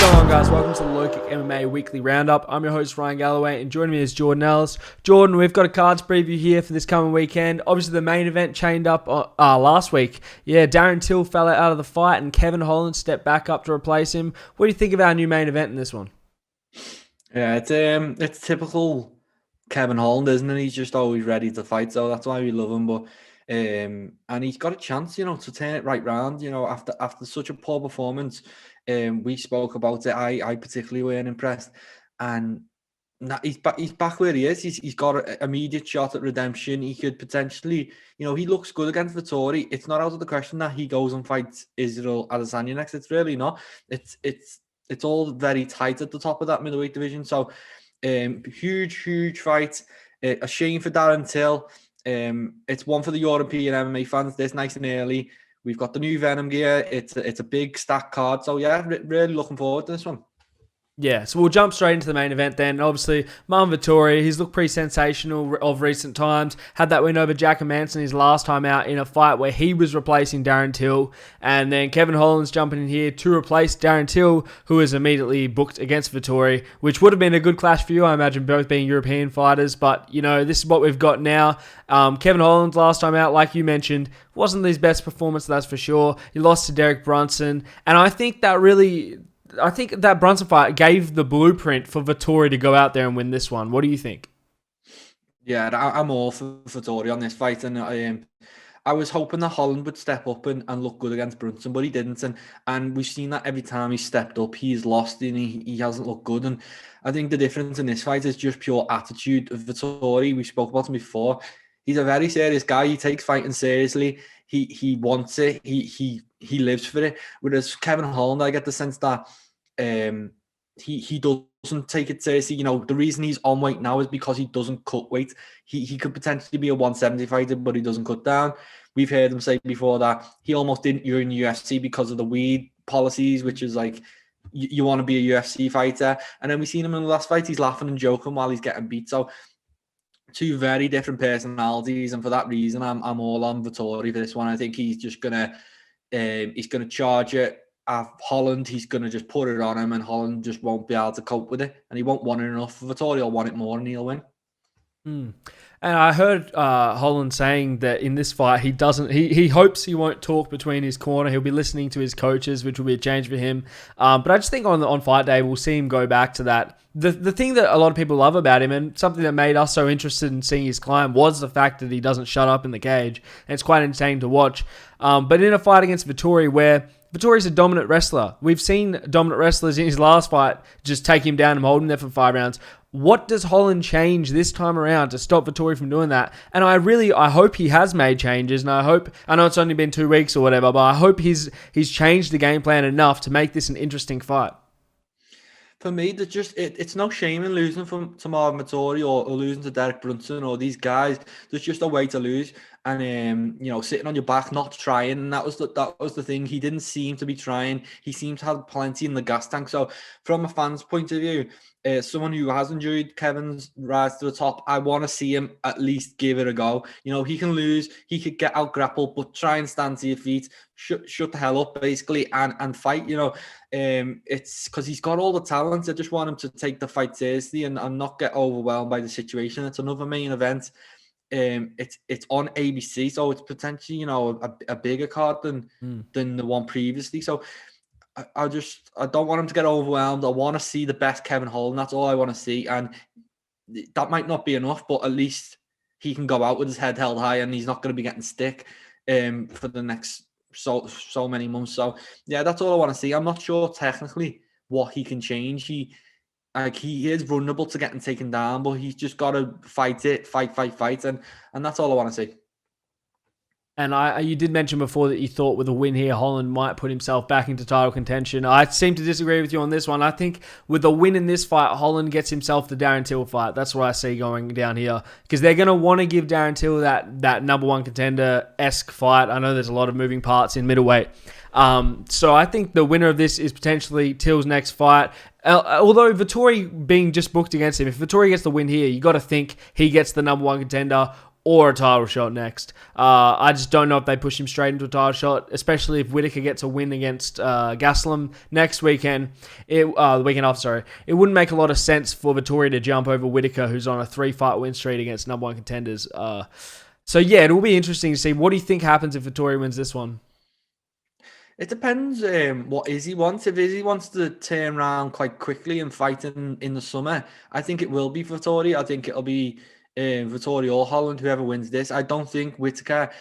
going on, guys? Welcome to the LowKick MMA Weekly Roundup. I'm your host, Ryan Galloway, and joining me is Jordan Ellis. Jordan, we've got a cards preview here for this coming weekend. Obviously, the main event chained up last week. Yeah, Darren Till fell out of the fight, and Kevin Holland stepped back up to replace him. What do you think of our new main event in this one? Yeah, it's typical Kevin Holland, isn't it? He's just always ready to fight, so that's why we love him. But and he's got a chance, to turn it right round. After such a poor performance, we spoke about it. I particularly weren't impressed, and now he's back where he is. He's got an immediate shot at redemption. He could potentially, he looks good against Vettori. It's not out of the question that he goes and fights Israel Adesanya next. It's really not. It's all very tight at the top of that middleweight division. So, huge fight. A shame for Darren Till. It's one for the European MMA fans. This nice and early. We've got the new Venum gear. It's a big stack card. So yeah, really looking forward to this one. Yeah, so we'll jump straight into the main event then. Obviously, Marvin Vettori, he's looked pretty sensational of recent times. Had that win over Jack Manson his last time out in a fight where he was replacing Darren Till. And then Kevin Holland's jumping in here to replace Darren Till, who is immediately booked against Vettori, which would have been a good clash for you, I imagine, both being European fighters. But, this is what we've got now. Kevin Holland's last time out, like you mentioned, wasn't his best performance, that's for sure. He lost to Derek Brunson. And I think that Brunson fight gave the blueprint for Vettori to go out there and win this one. What do you think? Yeah, I'm all for Vettori on this fight, and I was hoping that Holland would step up and look good against Brunson, but he didn't, and we've seen that every time he stepped up, he's lost and he hasn't looked good. And I think the difference in this fight is just pure attitude of Vettori. We spoke about him before. He's a very serious guy. He takes fighting seriously. He wants it. He lives for it. Whereas Kevin Holland, I get the sense that he doesn't take it seriously. The reason he's on weight now is because he doesn't cut weight. He could potentially be a 170 fighter, but he doesn't cut down. We've heard him say before that he almost didn't join UFC because of the weed policies, which is like, you want to be a UFC fighter. And then we seen him in the last fight, he's laughing and joking while he's getting beat. So two very different personalities, and for that reason, I'm all on Vettori for this one. I think he's just gonna charge it. Holland, he's going to just put it on him, and Holland just won't be able to cope with it, and he won't want it enough. Vettori will want it more, and he'll win. And I heard Holland saying that in this fight, he hopes he won't talk between his corner. He'll be listening to his coaches, which will be a change for him. But I just think on fight day, we'll see him go back to that. The thing that a lot of people love about him, and something that made us so interested in seeing his climb, was the fact that he doesn't shut up in the cage. And it's quite entertaining to watch. But in a fight against Vettori, where Vettori's a dominant wrestler. We've seen dominant wrestlers in his last fight just take him down and hold him there for 5 rounds. What does Holland change this time around to stop Vettori from doing that? And I hope he has made changes, and I know it's only been 2 weeks or whatever, but I hope he's changed the game plan enough to make this an interesting fight. For me, it's no shame in losing to Marvin Vettori or losing to Derek Brunson or these guys. There's just a way to lose, and sitting on your back, not trying. And that was the thing. He didn't seem to be trying. He seemed to have plenty in the gas tank. So, from a fan's point of view, someone who has enjoyed Kevin's rise to the top, I want to see him at least give it a go. He can lose, he could get out grappled, but try and stand to your feet, shut the hell up, basically, and fight. It's because he's got all the talent. I just want him to take the fight seriously and not get overwhelmed by the situation. It's another main event. It's on ABC, so it's potentially a bigger card than the one previously. So I don't want him to get overwhelmed. I want to see the best Kevin Holland. That's all I want to see, and that might not be enough, but at least he can go out with his head held high, and he's not going to be getting stick for the next so many months. So yeah, that's all I want to see. I'm not sure technically what he can change. He is vulnerable to getting taken down, but he's just got to fight, and that's all I want to see. And you did mention before that you thought with a win here, Holland might put himself back into title contention. I seem to disagree with you on this one. I think with a win in this fight, Holland gets himself the Darren Till fight. That's what I see going down here. Because they're going to want to give Darren Till that number one contender-esque fight. I know there's a lot of moving parts in middleweight. So I think the winner of this is potentially Till's next fight. Although Vettori being just booked against him, if Vettori gets the win here, you got to think he gets the number one contender. or a title shot next. I just don't know if they push him straight into a title shot, especially if Whittaker gets a win against Gastelum next weekend. The weekend after, sorry. It wouldn't make a lot of sense for Vettori to jump over Whittaker, who's on a 3-fight win streak against number 1 contenders. So yeah, it will be interesting to see. What do you think happens if Vettori wins this one? It depends what Izzy wants. If Izzy wants to turn around quite quickly and fight in the summer, I think it will be Vettori. I think it'll be Vettori or Holland, whoever wins this. I don't think Whittaker's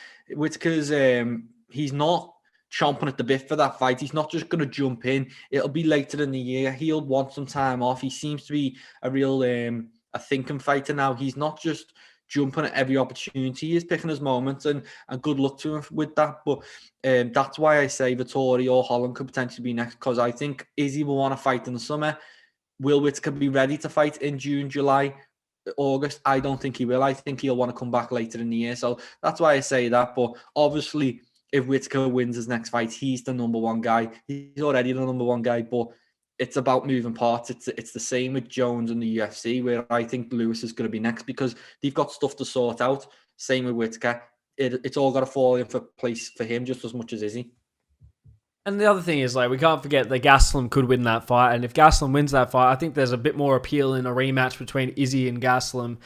he's not chomping at the bit for that fight. He's not just going to jump in. It'll be later in the year. He'll want some time off. He seems to be a real a thinking fighter now. He's not just jumping at every opportunity. He's picking his moments, and good luck to him with that. But that's why I say Vettori or Holland could potentially be next, because I think Izzy will want to fight in the summer. Will Whittaker be ready to fight in June, July, August? I don't think he will. I think he'll want to come back later in the year. So that's why I say that. But obviously, if Whittaker wins his next fight, he's the number one guy. He's already the number one guy, but it's about moving parts. It's the same with Jones and the UFC, where I think Lewis is going to be next because they've got stuff to sort out. Same with Whittaker. It's all got to fall in for place for him just as much as Izzy. And the other thing is, we can't forget that Gastelum could win that fight. And if Gastelum wins that fight, I think there's a bit more appeal in a rematch between Izzy and Gastelum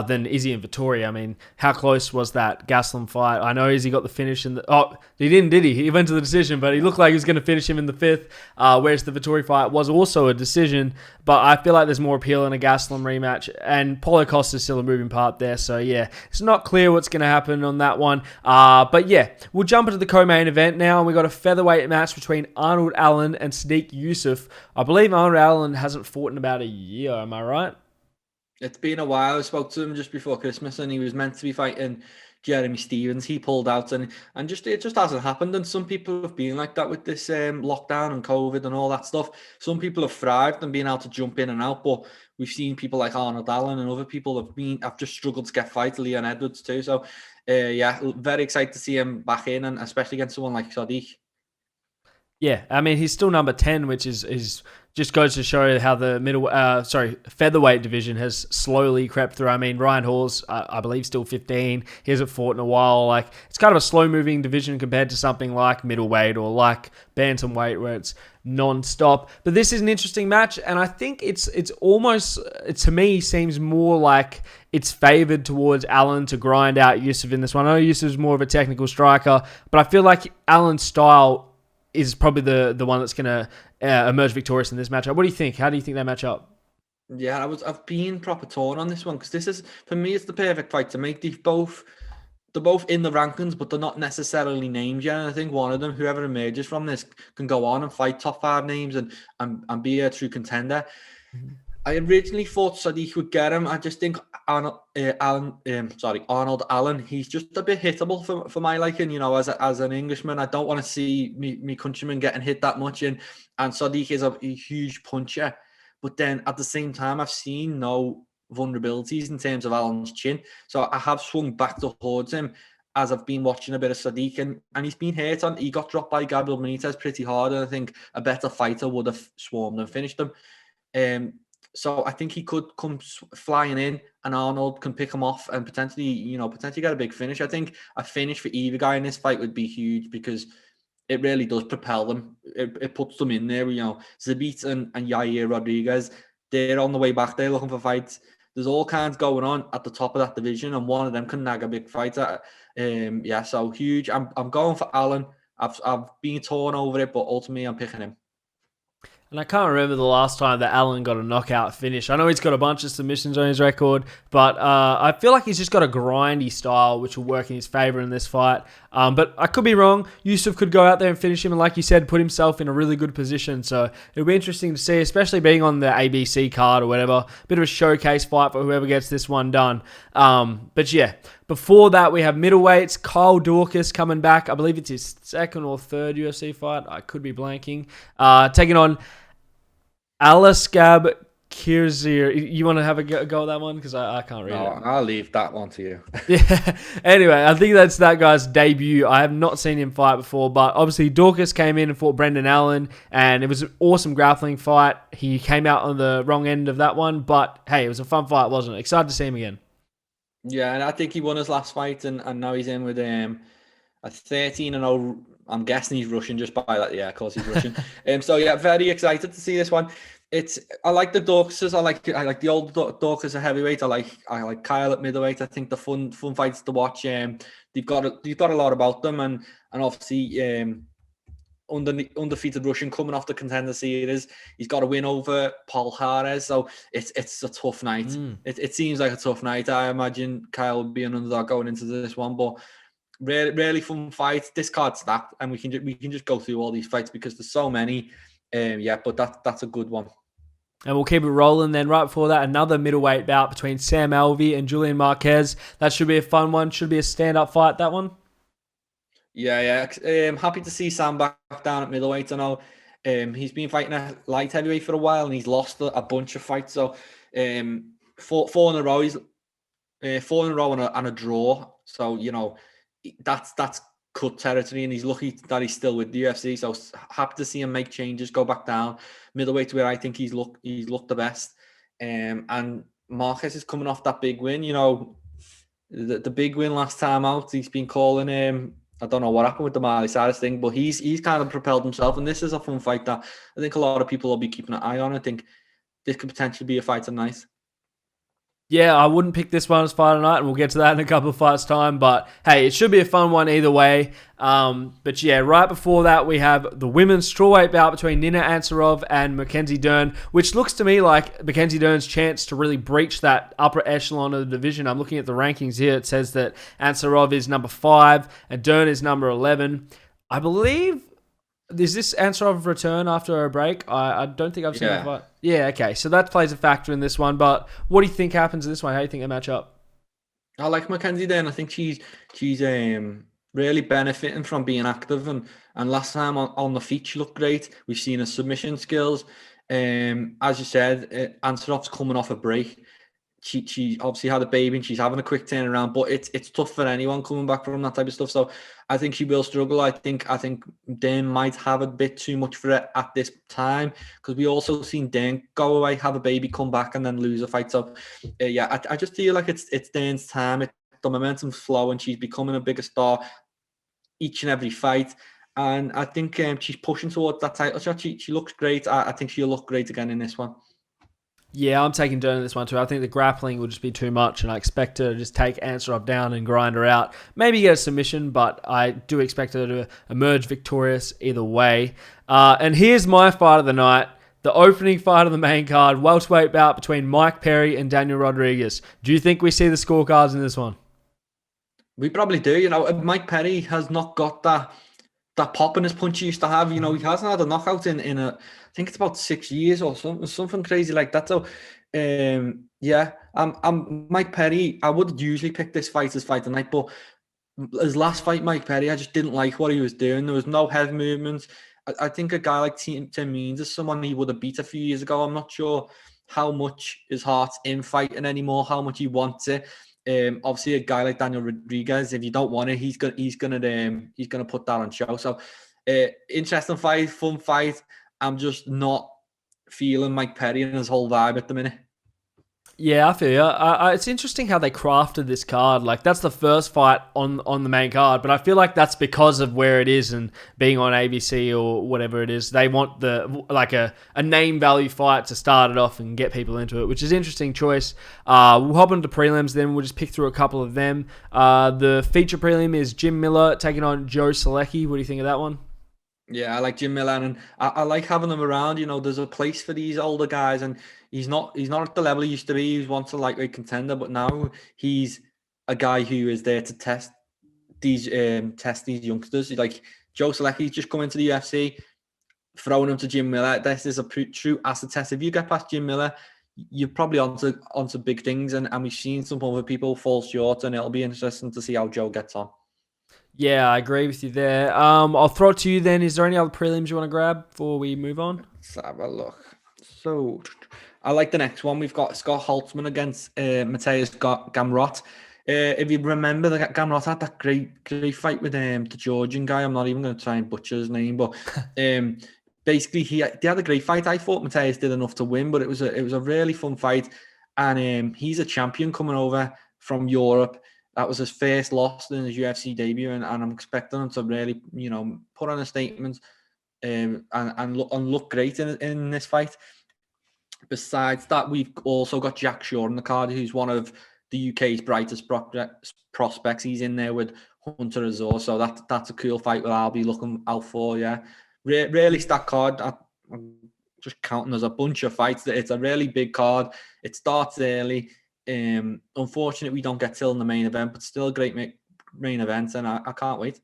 than Izzy and Vettori. I mean, how close was that Gastelum fight? I know Izzy got the finish in the... Oh, he didn't, did he? He went to the decision, but he looked like he was going to finish him in the 5th, whereas the Vettori fight was also a decision. But I feel like there's more appeal in a Gastelum rematch. And Paulo Costa is still a moving part there. So, yeah, it's not clear what's going to happen on that one. But, yeah, we'll jump into the co-main event now. And we got a featherweight match between Arnold Allen and Sadiq Yusuff. I believe Arnold Allen hasn't fought in about a year, am I right? It's been a while. I spoke to him just before Christmas, and he was meant to be fighting Jeremy Stevens. He pulled out, and it just hasn't happened. And some people have been like that with this lockdown and COVID and all that stuff. Some people have thrived and been able to jump in and out, but we've seen people like Arnold Allen and other people have just struggled to get fights. Leon Edwards too. So yeah, very excited to see him back in, and especially against someone like Sadiq. Yeah, I mean, he's still number 10, which is just goes to show how the featherweight division has slowly crept through. I mean, Ryan Hall's, I believe, still 15. He hasn't fought in a while. It's kind of a slow-moving division compared to something like middleweight or like bantamweight, where it's non-stop. But this is an interesting match, and I think it's almost, to me, seems more like it's favored towards Allen to grind out Yusuff in this one. I know Yusuf's more of a technical striker, but I feel like Allen's style is probably the one that's going to emerge victorious in this matchup. What do you think? How do you think they match up? Yeah, I've been proper torn on this one, because this is, for me, it's the perfect fight to make. They're both in the rankings, but they're not necessarily named yet. And I think one of them, whoever emerges from this, can go on and fight top 5 names and be a true contender. Mm-hmm. I originally thought Sadiq would get him. I just think Arnold Allen, he's just a bit hittable for my liking. As an Englishman, I don't want to see me countrymen getting hit that much. And Sadiq is a huge puncher. But then at the same time, I've seen no vulnerabilities in terms of Allen's chin. So I have swung back towards him as I've been watching a bit of Sadiq. And he's been hurt. He got dropped by Gabriel Benitez pretty hard. And I think a better fighter would have swarmed and finished him. So I think he could come flying in, and Arnold can pick him off and potentially get a big finish. I think a finish for either guy in this fight would be huge, because it really does propel them. It puts them in there. Zabit and Yair Rodriguez, they're on the way back. They're looking for fights. There's all kinds going on at the top of that division, and one of them can nag a big fighter. So huge. I'm going for Allen. I've been torn over it, but ultimately I'm picking him. And I can't remember the last time that Allen got a knockout finish. I know he's got a bunch of submissions on his record, but I feel like he's just got a grindy style, which will work in his favor in this fight. But I could be wrong. Yusuff could go out there and finish him, and like you said, put himself in a really good position. So it'll be interesting to see, especially being on the ABC card or whatever. Bit of a showcase fight for whoever gets this one done. But yeah, before that, we have middleweights. Kyle Dorcas coming back. I believe it's his 2nd or 3rd UFC fight. I could be blanking. Taking on Aliskab Kirzir. You want to have a go at that one? Because I can't read it. I'll leave that one to you. Yeah. Anyway, I think that's that guy's debut. I have not seen him fight before, but obviously Dorcas came in and fought Brendan Allen, and it was an awesome grappling fight. He came out on the wrong end of that one, but hey, it was a fun fight, wasn't it? Excited to see him again. Yeah, and I think he won his last fight, and now he's in with a 13-0. I'm guessing he's Russian just by that. Yeah, of course he's Russian. So yeah, very excited to see this one. I like the Dorcases. I like the old Dorcas at heavyweight. I like Kyle at middleweight. I think the fun fights to watch. They've got a lot about them, and obviously undefeated Russian coming off the Contender Series. He's got a win over Paul Harris, so it's a tough night. It seems like a tough night. I imagine Kyle will be an underdog going into this one, but really, really fun fight. This card's stacked, and we can just go through all these fights because there's so many. But that's a good one. And we'll keep it rolling then. Right before that, another middleweight bout between Sam Alvey and Julian Marquez. That should be a fun one. Should be a stand-up fight, that one. Yeah. Happy to see Sam back down at middleweight. I know he's been fighting at light heavyweight for a while, and he's lost a bunch of fights. So four in a row. He's 4 in a row and a draw. So that's cut territory, and he's lucky that he's still with the UFC. So happy to see him make changes, go back down middleweight, where I think he's looked the best. And Marquez is coming off that big win. The big win last time out. He's been calling him. I don't know what happened with the Miley Cyrus thing, but he's kind of propelled himself, and this is a fun fight that I think a lot of people will be keeping an eye on. I think this could potentially be a fight of night. Yeah, I wouldn't pick this one as fight of night, and we'll get to that in a couple of fights' time. But hey, it should be a fun one either way. But yeah, right before that, we have the women's strawweight bout between Nina Ansarov and Mackenzie Dern, which looks to me like Mackenzie Dern's chance to really breach that upper echelon of the division. I'm looking at the rankings here. It says that Ansarov is number 5 and Dern is number 11. I believe... Is this Ansarov return after a break? I don't think I've seen it. Fight. Yeah, okay. So that plays a factor in this one. But what do you think happens in this one? How do you think they match up? I like Mackenzie Dern. I think she's really benefiting from being active. And last time on the feet, she looked great. We've seen her submission skills. As you said, Ansarov's coming off a break. She obviously had a baby and she's having a quick turnaround, but it's tough for anyone coming back from that type of stuff. So I think she will struggle. I think Dane might have a bit too much for it at this time, because we also seen Dane go away, have a baby, come back, and then lose a fight. So I just feel like it's Dane's time. The momentum's flowing. She's becoming a bigger star each and every fight. And I think she's pushing towards that title shot. She looks great. I think she'll look great again in this one. Yeah, I'm taking Dern in this one too. I think the grappling will just be too much, and I expect her to just take Ansarov down and grind her out. Maybe get a submission, but I do expect her to emerge victorious either way. And here's my fight of the night. The opening fight of the main card, welterweight bout between Mike Perry and Daniel Rodriguez. Do you think we see the scorecards in this one? We probably do. Mike Perry has not got that pop in his punch he used to have. He hasn't had a knockout in I think it's about 6 years or something crazy like that. So, I'm Mike Perry. I would usually pick this fight as fight of the night, but his last fight, Mike Perry, I just didn't like what he was doing. There was no head movements. I think a guy like Tim Means is someone he would have beat a few years ago. I'm not sure how much his heart's in fighting anymore, how much he wants it. Obviously, a guy like Daniel Rodriguez, if you don't want it, he's gonna put that on show. So, interesting fight, fun fight. I'm just not feeling Mike Perry and his whole vibe at the minute. Yeah, I feel you. It's interesting how they crafted this card. Like, that's the first fight on the main card, but I feel like that's because of where it is and being on ABC or whatever it is. They want a name value fight to start it off and get people into it, which is an interesting choice. We'll hop into prelims then. We'll just pick through a couple of them. The feature prelim is Jim Miller taking on Joe Selecki. What do you think of that one? Yeah, I like Jim Miller, and I like having them around. There's a place for these older guys, and he's not at the level he used to be. He was once a lightweight contender, but now he's a guy who is there to test these youngsters. Like Joe Selecki's just come into the UFC, throwing him to Jim Miller. This is a true acid test. If you get past Jim Miller, you're probably onto big things, and we've seen some other people fall short, and it'll be interesting to see how Joe gets on. Yeah, I agree with you there. I'll throw it to you then. Is there any other prelims you want to grab before we move on? Let's have a look. So, I like the next one. We've got Scott Holtzman against Mateusz Gamrot. If you remember, the Gamrot had that great fight with the Georgian guy. I'm not even going to try and butcher his name, but basically they had a great fight. I thought Mateusz did enough to win, but it was a really fun fight, and he's a champion coming over from Europe. That was his first loss in his UFC debut, and I'm expecting him to really, put on a statement and look great in this fight. Besides that, we've also got Jack Shore on the card, who's one of the UK's brightest prospects. He's in there with Hunter Azor, so that's a cool fight that I'll be looking out for. Yeah, really stacked card. I'm just counting as a bunch of fights. It's a really big card. It starts early. Unfortunately, we don't get till in the main event, but still a great main event, and I can't wait.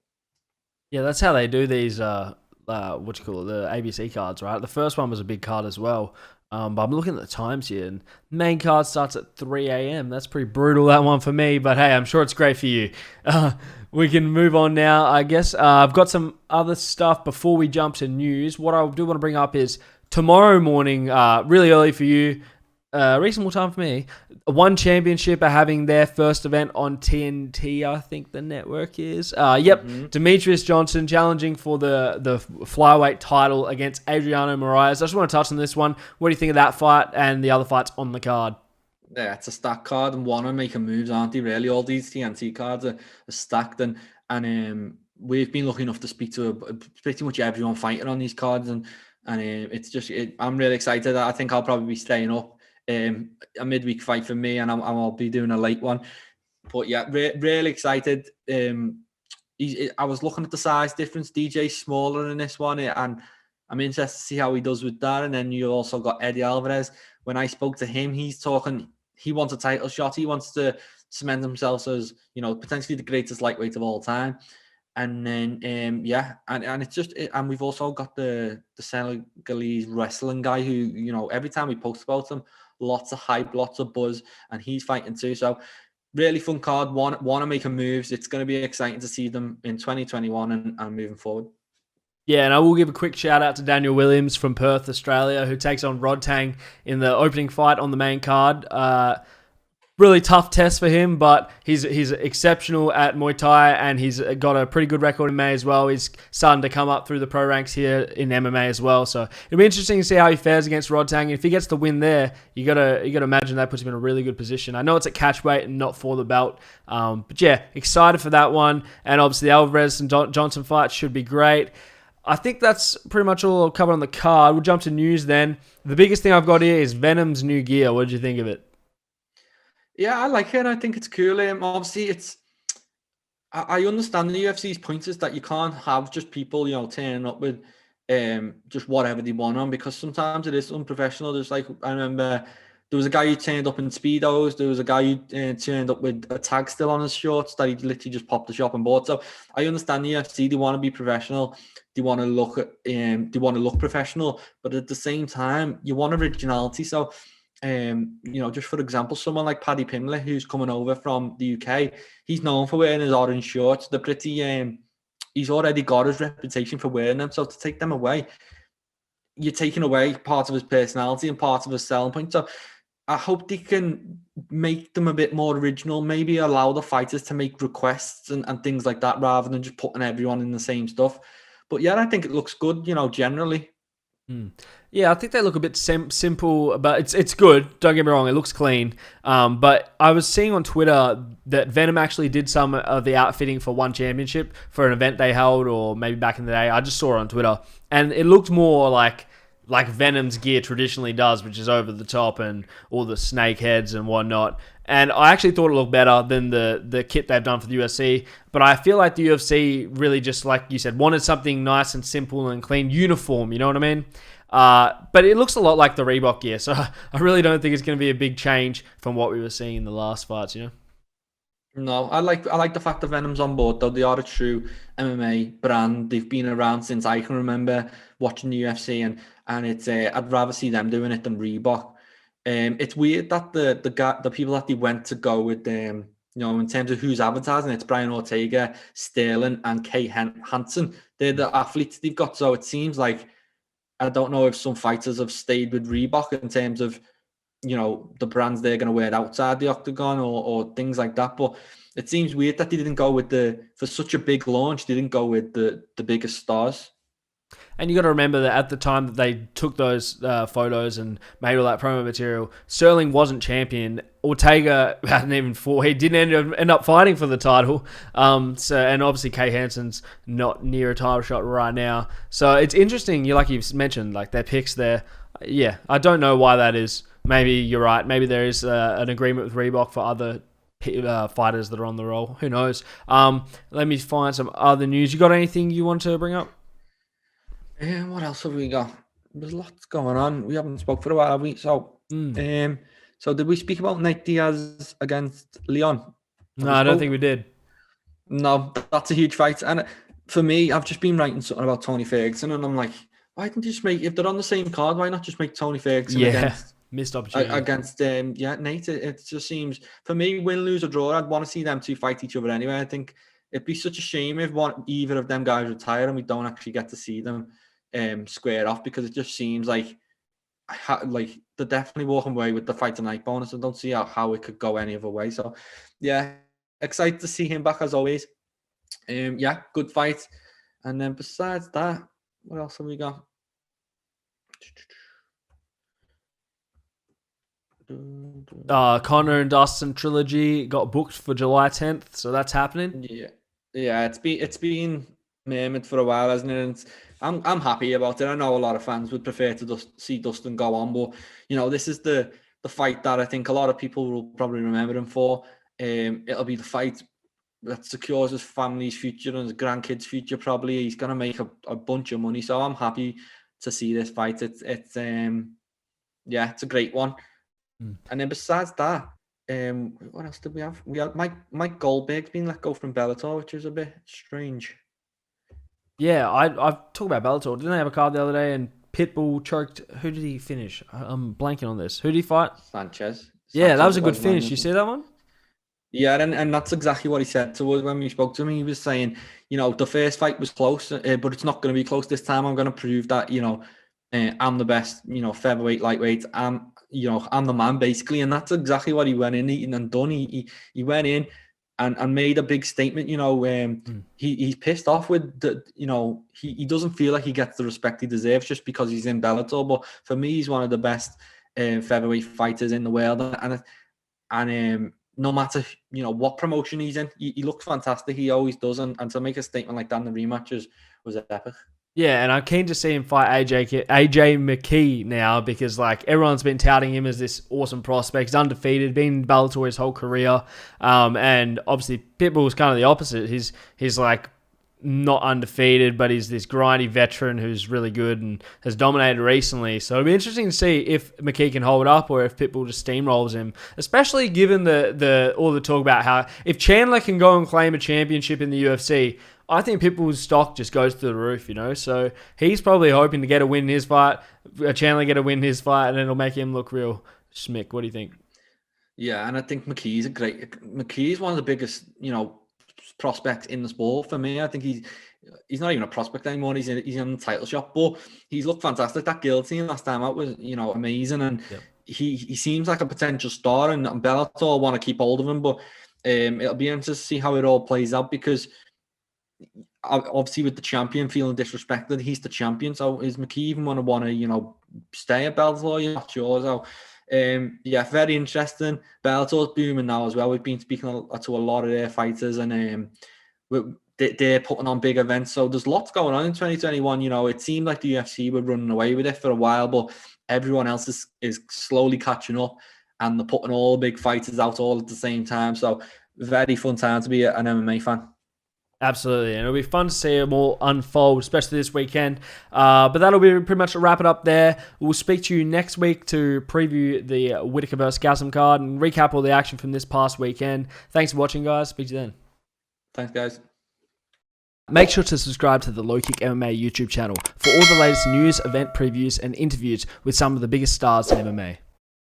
Yeah, that's how they do these. The ABC cards, right? The first one was a big card as well. But I'm looking at the times here, and main card starts at 3 a.m. That's pretty brutal, that one for me. But hey, I'm sure it's great for you. We can move on now, I guess. I've got some other stuff before we jump to news. What I do want to bring up is tomorrow morning, really early for you, reasonable time for me. One Championship are having their first event on TNT, I think the network is. Demetrius Johnson challenging for the flyweight title against Adriano Moraes. I just want to touch on this one. What do you think of that fight and the other fights on the card? Yeah, it's a stacked card, and one are making moves, aren't they? Really, all these TNT cards are stacked, and we've been lucky enough to speak to pretty much everyone fighting on these cards, and it's just I'm really excited. I think I'll probably be staying up. A midweek fight for me, and I'll be doing a late one. But yeah, really excited. I was looking at the size difference. DJ's smaller in this one, and I'm interested to see how he does with that. And then you also got Eddie Alvarez. When I spoke to him, he's talking. He wants a title shot. He wants to cement himself as potentially the greatest lightweight of all time. And then and it's just and we've also got the Senegalese wrestling guy who every time we post about him, lots of hype, lots of buzz, and he's fighting too. So really fun card. Want to make moves. It's going to be exciting to see them in 2021 and moving forward. Yeah, and I will give a quick shout out to Daniel Williams from Perth, Australia, who takes on Rod Tang in the opening fight on the main card. Really tough test for him, but he's exceptional at Muay Thai, and he's got a pretty good record in MMA as well. He's starting to come up through the pro ranks here in MMA as well. So it'll be interesting to see how he fares against Rod Tang. If he gets the win there, you gotta imagine that puts him in a really good position. I know it's at catch weight and not for the belt, but yeah, excited for that one. And obviously the Alvarez and Johnson fight should be great. I think that's pretty much all I'll cover on the card. We'll jump to news then. The biggest thing I've got here is Venum's new gear. What did you think of it? Yeah, I like it. I think it's cool. Obviously, I understand the UFC's point is that you can't have just people, turning up with just whatever they want on, because sometimes it is unprofessional. There's I remember there was a guy who turned up in Speedos. There was a guy who turned up with a tag still on his shorts that he literally just popped the shop and bought. So I understand the UFC. They want to be professional. They want to look professional, but at the same time, you want originality. So. Just for example, someone like Paddy Pimblett, who's coming over from the UK, he's known for wearing his orange shorts. They're pretty. He's already got his reputation for wearing them. So to take them away, you're taking away part of his personality and part of his selling point. So I hope they can make them a bit more original. Maybe allow the fighters to make requests and things like that, rather than just putting everyone in the same stuff. But yeah, I think it looks good. Generally. Yeah, I think they look a bit simple, but it's good. Don't get me wrong, it looks clean. But I was seeing on Twitter that Venum actually did some of the outfitting for One Championship for an event they held, or maybe back in the day. I just saw it on Twitter, and it looked more like Venum's gear traditionally does, which is over the top and all the snake heads and whatnot. And I actually thought it looked better than the kit they've done for the UFC. But I feel like the UFC really just, like you said, wanted something nice and simple and clean, uniform, you know what I mean? But it looks a lot like the Reebok gear, so I really don't think it's going to be a big change from what we were seeing in the last fights, No, I like the fact that Venum's on board, though. They are a true MMA brand. They've been around since I can remember watching the UFC, and it's I'd rather see them doing it than Reebok. It's weird that the people that they went to go with in terms of who's advertising, it's Brian Ortega, Sterling, and Kay Hansen. They're the athletes they've got. So it seems like, I don't know if some fighters have stayed with Reebok in terms of, the brands they're going to wear outside the octagon or things like that. But it seems weird that they didn't go with for such a big launch, they didn't go with the biggest stars. And you got to remember that at the time that they took those photos and made all that promo material, Sterling wasn't champion. Ortega hadn't even fought. He didn't end up fighting for the title. And obviously Kay Hansen's not near a title shot right now. So it's interesting. Like you've mentioned, like their picks there. Yeah, I don't know why that is. Maybe you're right. Maybe there is an agreement with Reebok for other fighters that are on the roll. Who knows? Let me find some other news. You got anything you want to bring up? What else have we got? There's lots going on. We haven't spoke for a while, have we? So, so did we speak about Nate Diaz against Leon? No, I don't think we did. No, that's a huge fight. And for me, I've just been writing something about Tony Ferguson, and I'm like, why didn't you just make, if they're on the same card, why not just make Tony Ferguson against missed opportunity against Nate? It just seems, for me, win, lose or draw, I'd want to see them two fight each other anyway. I think it'd be such a shame if either of them guys retire and we don't actually get to see them square off, because it just seems like they're definitely walking away with the fight tonight bonus. I don't see how it could go any other way. So yeah, excited to see him back as always. Good fight. And then besides that, what else have we got? Connor and Dustin trilogy got booked for July 10th, so that's happening. Yeah, it's been murmured for a while, hasn't it? And I'm happy about it. I know a lot of fans would prefer to see Dustin go on, but this is the fight that I think a lot of people will probably remember him for. It'll be the fight that secures his family's future and his grandkids' future. Probably he's gonna make a bunch of money, so I'm happy to see this fight. It's a great one. And then besides that, what else did we have? We had Mike Goldberg's been let go from Bellator, which is a bit strange. Yeah, I've talked about Bellator. Didn't they have a card the other day and Pitbull choked? Who did he finish? I'm blanking on this. Who did he fight? Sanchez. Yeah, that was a good finish. You see that one? Yeah, and that's exactly what he said to us when we spoke to him. He was saying, the first fight was close, but it's not going to be close this time. I'm going to prove that, I'm the best, featherweight, lightweight. I'm the man, basically. And that's exactly what he went in and done. He went in and made a big statement. He's pissed off with he doesn't feel like he gets the respect he deserves just because he's in Bellator. But for me, he's one of the best featherweight fighters in the world. And no matter what promotion he's in, he looks fantastic. He always does. And to make a statement like that in the rematches was epic. Yeah, and I'm keen to see him fight AJ McKee now, because everyone's been touting him as this awesome prospect. He's undefeated, been in Bellator his whole career, and obviously Pitbull's kind of the opposite. He's not undefeated, but he's this grindy veteran who's really good and has dominated recently. So it'll be interesting to see if McKee can hold up or if Pitbull just steamrolls him, especially given all the talk about how if Chandler can go and claim a championship in the UFC, I think Pitbull's stock just goes through the roof, So he's probably hoping to get a win in his fight, Chandler get a win in his fight, and then it'll make him look real schmick. What do you think? Yeah, and I think McKee's one of the biggest, prospects in the sport for me. I think he's not even a prospect anymore. He's in the title shot, but he's looked fantastic. That guillotine last time out was, amazing, and he seems like a potential star. And Bellator want to keep hold of him, but it'll be interesting to see how it all plays out, because obviously with the champion feeling disrespected, he's the champion. So is McKee even want to stay at Bellator? You're not sure. So very interesting. Bellator's booming now as well. We've been speaking to a lot of their fighters, and they're putting on big events. So there's lots going on in 2021. It seemed like the UFC were running away with it for a while, but everyone else is slowly catching up, and they're putting all the big fighters out all at the same time. So very fun time to be an MMA fan. Absolutely, and it'll be fun to see them all unfold, especially this weekend. But that'll be pretty much a wrap it up there. We'll speak to you next week to preview the Whittaker vs. Gaslam card and recap all the action from this past weekend. Thanks for watching, guys. Speak to you then. Thanks, guys. Make sure to subscribe to the LowKick MMA YouTube channel for all the latest news, event previews, and interviews with some of the biggest stars in MMA.